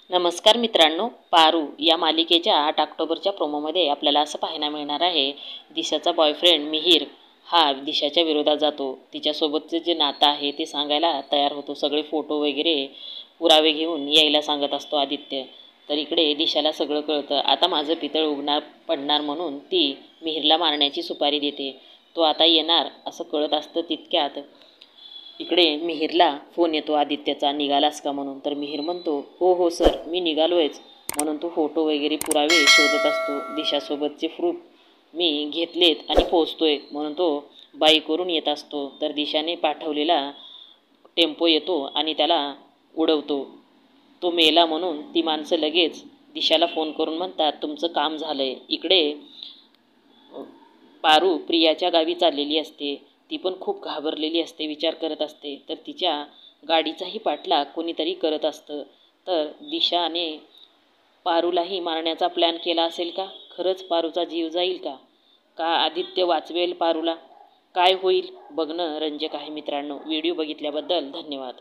नमस्कार मित्रांनो, पारू या मालिकेच्या 8 ऑक्टोबरच्या प्रोमोमध्ये आपल्याला असं पाहायला मिळणार आहे, दिशाचा बॉयफ्रेंड मिहिर हा दिशाच्या विरोधात जातो. तिच्यासोबतचे जे नातं आहे ते सांगायला तयार होतो. सगळे फोटो वगैरे पुरावे घेऊन यायला सांगत असतो आदित्य. तर इकडे दिशाला सगळं कळतं. आता माझं पितळ उगणार पडणार म्हणून ती मिहिरला मारण्याची सुपारी देते. तो आता येणार असं कळत असतं. तितक्यात इकडे मिहिरला फोन येतो आदित्यचा, निघालास का म्हणून. तर मिहिर म्हणतो, हो हो सर, मी निघालोयच. म्हणून तो फोटो वगैरे पुरावे शोधत असतो. दिशासोबतचे प्रूफ मी घेतलेत आणि पोहोचतोय म्हणून तो बाईकवरून येत असतो. तर दिशाने पाठवलेला टेम्पो येतो आणि त्याला उडवतो. तो मेला म्हणून ती माणसं लगेच दिशाला फोन करून म्हणतात, तुमचं काम झालंय. इकडे पारू प्रियाच्या गावी चाललेली असते. ती पण खूप घाबरलेली असते, विचार करत असते. तर तिच्या गाडीचाही पाठलाग कोणीतरी करत असतं. तर दिशाने पारूलाही मारण्याचा प्लॅन केला असेल का? खरंच पारूचा जीव जाईल का? का आदित्य वाचवेल पारूला? काय होईल बघणं रंजक आहे मित्रांनो. व्हिडिओ बघितल्याबद्दल धन्यवाद.